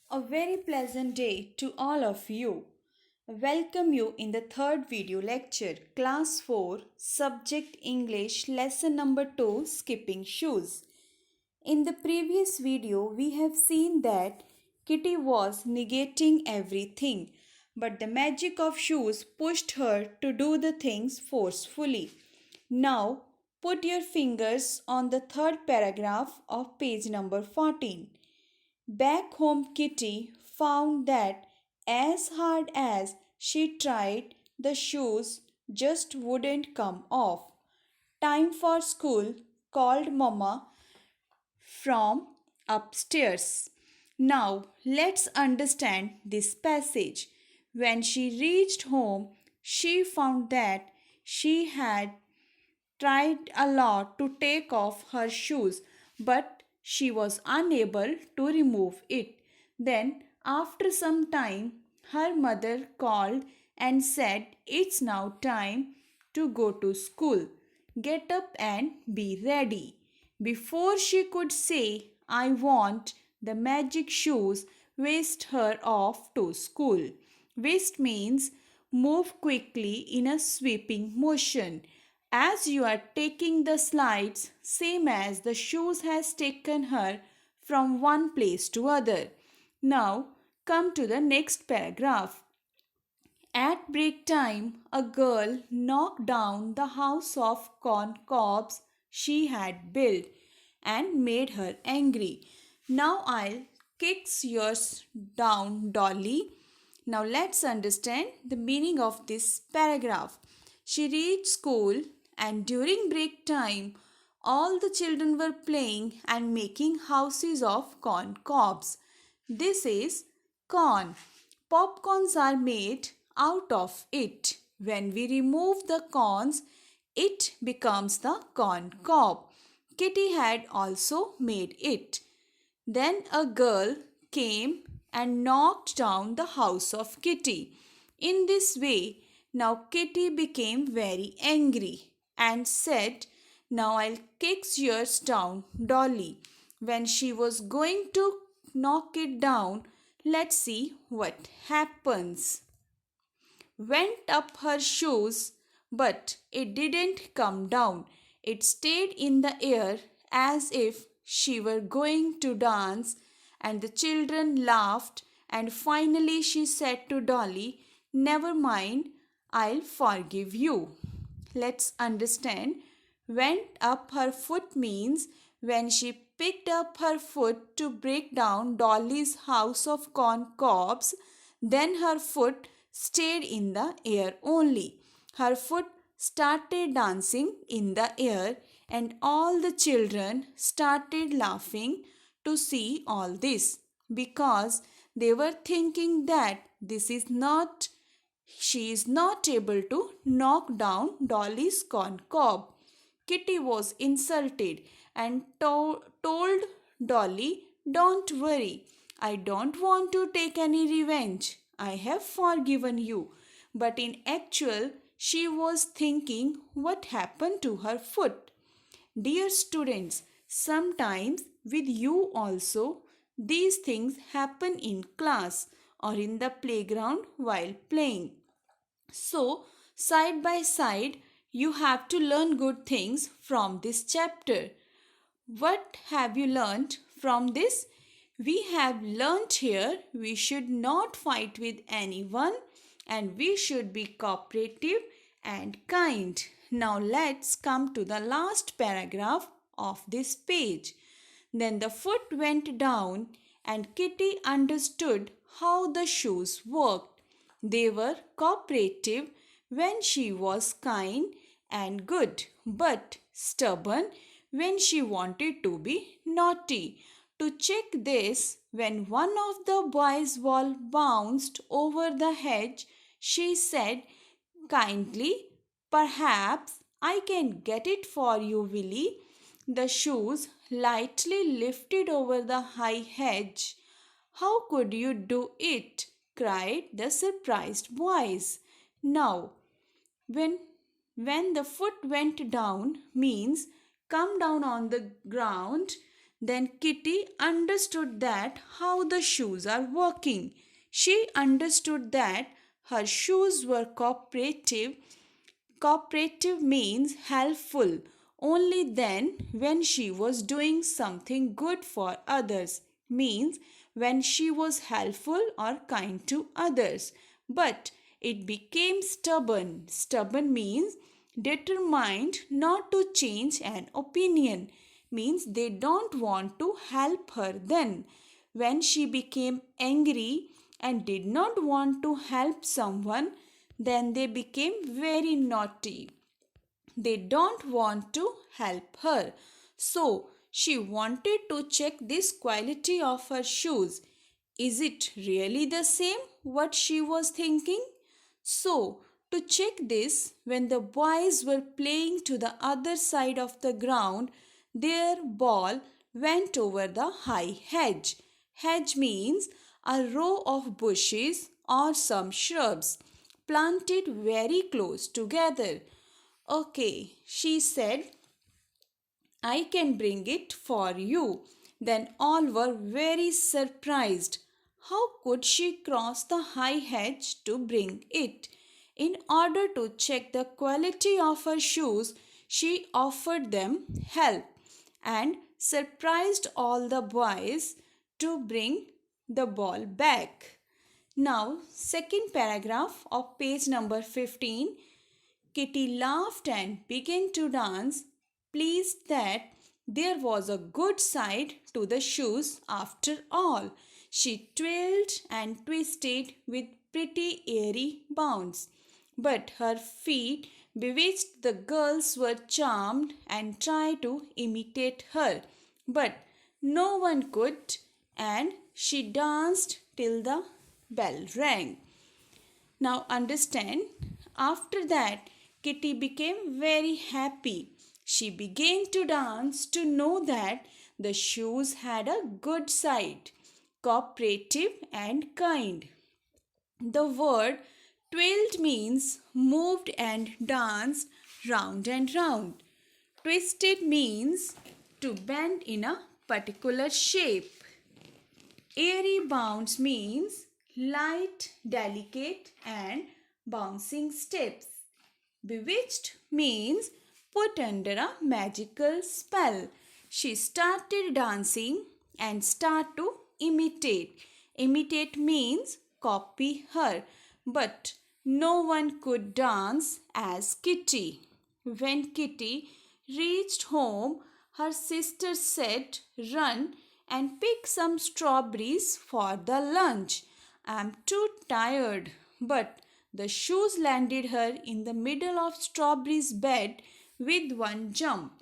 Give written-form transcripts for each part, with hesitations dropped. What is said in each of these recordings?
A very pleasant day to all of you. Welcome you in the third video lecture, Class 4, Subject English, Lesson number 2, Skipping Shoes. In the previous video, we have seen that Kitty was negating everything, but the magic of shoes pushed her to do the things forcefully. Now, put your fingers on the third paragraph of page number 14. Back home, Kitty found that as hard as she tried, the shoes just wouldn't come off. Time for school, called Mama from upstairs. Now, let's understand this passage. When she reached home, she found that she had tried a lot to take off her shoes, but she was unable to remove it. Then, after some time, her mother called and said, "It's now time to go to school. Get up and be ready." Before she could say, "I want the magic shoes," whisked her off to school. Whisked means move quickly in a sweeping motion. As you are taking the slides, same as the shoes has taken her from one place to other. Now come to the next paragraph. At break time, a girl knocked down the house of corn cobs she had built and made her angry. "Now I'll kick yours down, Dolly." Now let's understand the meaning of this paragraph. She reached school, and during break time, all the children were playing and making houses of corn cobs. This is corn. Popcorns are made out of it. When we remove the corns, it becomes the corn cob. Kitty had also made it. Then a girl came and knocked down the house of Kitty. In this way, now Kitty became very angry and said, "Now I'll kick yours down, Dolly." When she was going to knock it down, let's see what happens. Went up her shoes, but it didn't come down. It stayed in the air as if she were going to dance, and the children laughed, and finally she said to Dolly, "Never mind, I'll forgive you." Let's understand. Went up her foot means when she picked up her foot to break down Dolly's house of corn cobs, then her foot stayed in the air only. Her foot started dancing in the air, and all the children started laughing to see all this because they were thinking that this is not she is not able to knock down Dolly's corn cob. Kitty was insulted and told Dolly, "Don't worry, I don't want to take any revenge. I have forgiven you." But in actual, she was thinking what happened to her foot. Dear students, sometimes with you also, these things happen in class or in the playground while playing. So, side by side, you have to learn good things from this chapter. What have you learned from this? We have learnt here we should not fight with anyone and we should be cooperative and kind. Now let's come to the last paragraph of this page. Then the foot went down and Kitty understood how the shoes worked. They were cooperative when she was kind and good, but stubborn when she wanted to be naughty. To check this, when one of the boys' ball bounced over the hedge, she said kindly, "Perhaps I can get it for you, Willie." The shoes lightly lifted over the high hedge. "How could you do it?" cried the surprised boys. Now, when when the foot went down means come down on the ground. Then Kitty understood that how the shoes are working. She understood that her shoes were cooperative. Cooperative means helpful only then when she was doing something good for others, means when she was helpful or kind to others. But it became stubborn. Stubborn means determined not to change an opinion, means they don't want to help her then. When she became angry and did not want to help someone, then they became very naughty. They don't want to help her. So she wanted to check this quality of her shoes. Is it really the same what she was thinking? So to check this, when the boys were playing to the other side of the ground, their ball went over the high hedge. Hedge means a row of bushes or some shrubs planted very close together. Okay, she said, I can bring it for you. Then all were very surprised. How could she cross the high hedge to bring it? In order to check the quality of her shoes, she offered them help and surprised all the boys to bring the ball back. Now, second paragraph of page number 15. Kitty laughed and began to dance, pleased that there was a good side to the shoes after all. She twirled and twisted with pretty airy bounds. But her feet bewitched the girls were charmed and tried to imitate her. But no one could, and she danced till the bell rang. Now understand, after that, Kitty became very happy. She began to dance to know that the shoes had a good side, cooperative and kind. The word twirled means moved and danced round and round. Twisted means to bend in a particular shape. Airy bounce means light, delicate and bouncing steps. Bewitched means put under a magical spell. She started dancing and start to imitate. Imitate means copy her, but no one could dance as Kitty. When Kitty reached home, her sister said, run and pick some strawberries for the lunch. I'm too tired. But the shoes landed her in the middle of Strawberry's bed with one jump.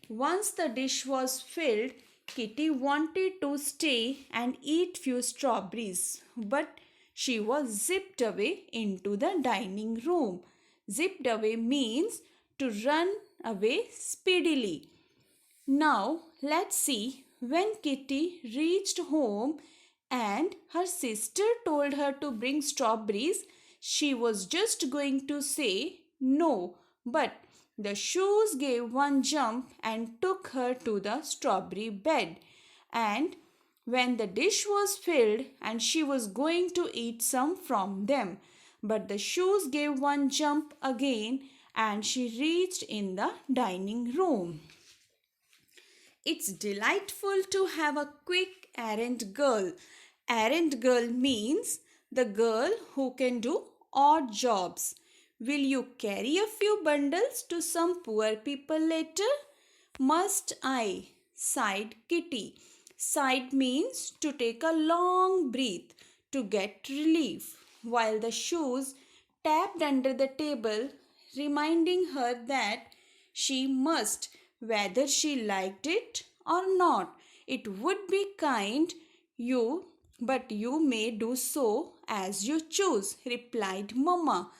Once the dish was filled, Kitty wanted to stay and eat few strawberries, but she was zipped away into the dining room. Zipped away means to run away speedily. Now let's see, when Kitty reached home and her sister told her to bring strawberries, she was just going to say no, but the shoes gave one jump and took her to the strawberry bed. And when the dish was filled and she was going to eat some from them, but the shoes gave one jump again and she reached in the dining room. It's delightful to have a quick errand girl. Errand girl means the girl who can do odd jobs. Will you carry a few bundles to some poor people later? Must I? Sighed Kitty. Sighed means to take a long breath to get relief, while the shoes tapped under the table, reminding her that she must, whether she liked it or not. It would be kind you, but you may do so as you choose, replied Mamma.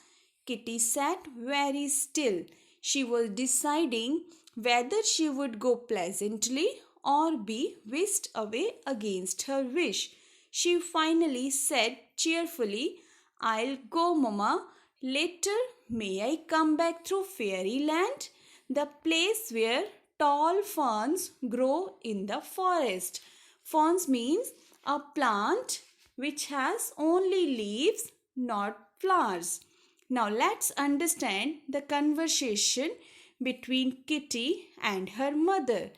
Kitty sat very still. She was deciding whether she would go pleasantly or be whisked away against her wish. She finally said cheerfully, I'll go, Mamma. Later, may I come back through fairyland, the place where tall ferns grow in the forest. Ferns means a plant which has only leaves, not flowers. Now let's understand the conversation between Kitty and her mother.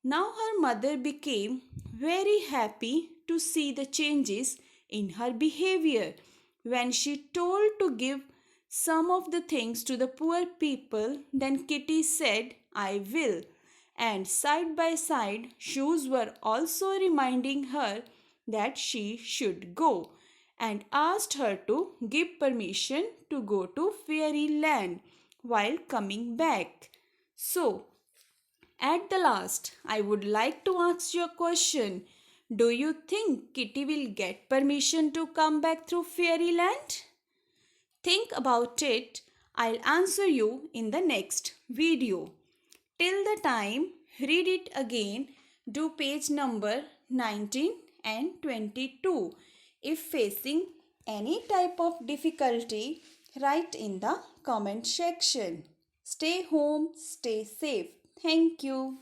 Now her mother became very happy to see the changes in her behavior. When she told to give some of the things to the poor people, then Kitty said, I will. And side by side, shoes were also reminding her that she should go and asked her to give permission to go to fairyland while coming back. So, at the last, I would like to ask you a question. Do you think Kitty will get permission to come back through fairyland? Think about it. I'll answer you in the next video. Till the time, read it again. Do page number 19 and 22. If facing any type of difficulty, write in the comment section. Stay home, stay safe. Thank you.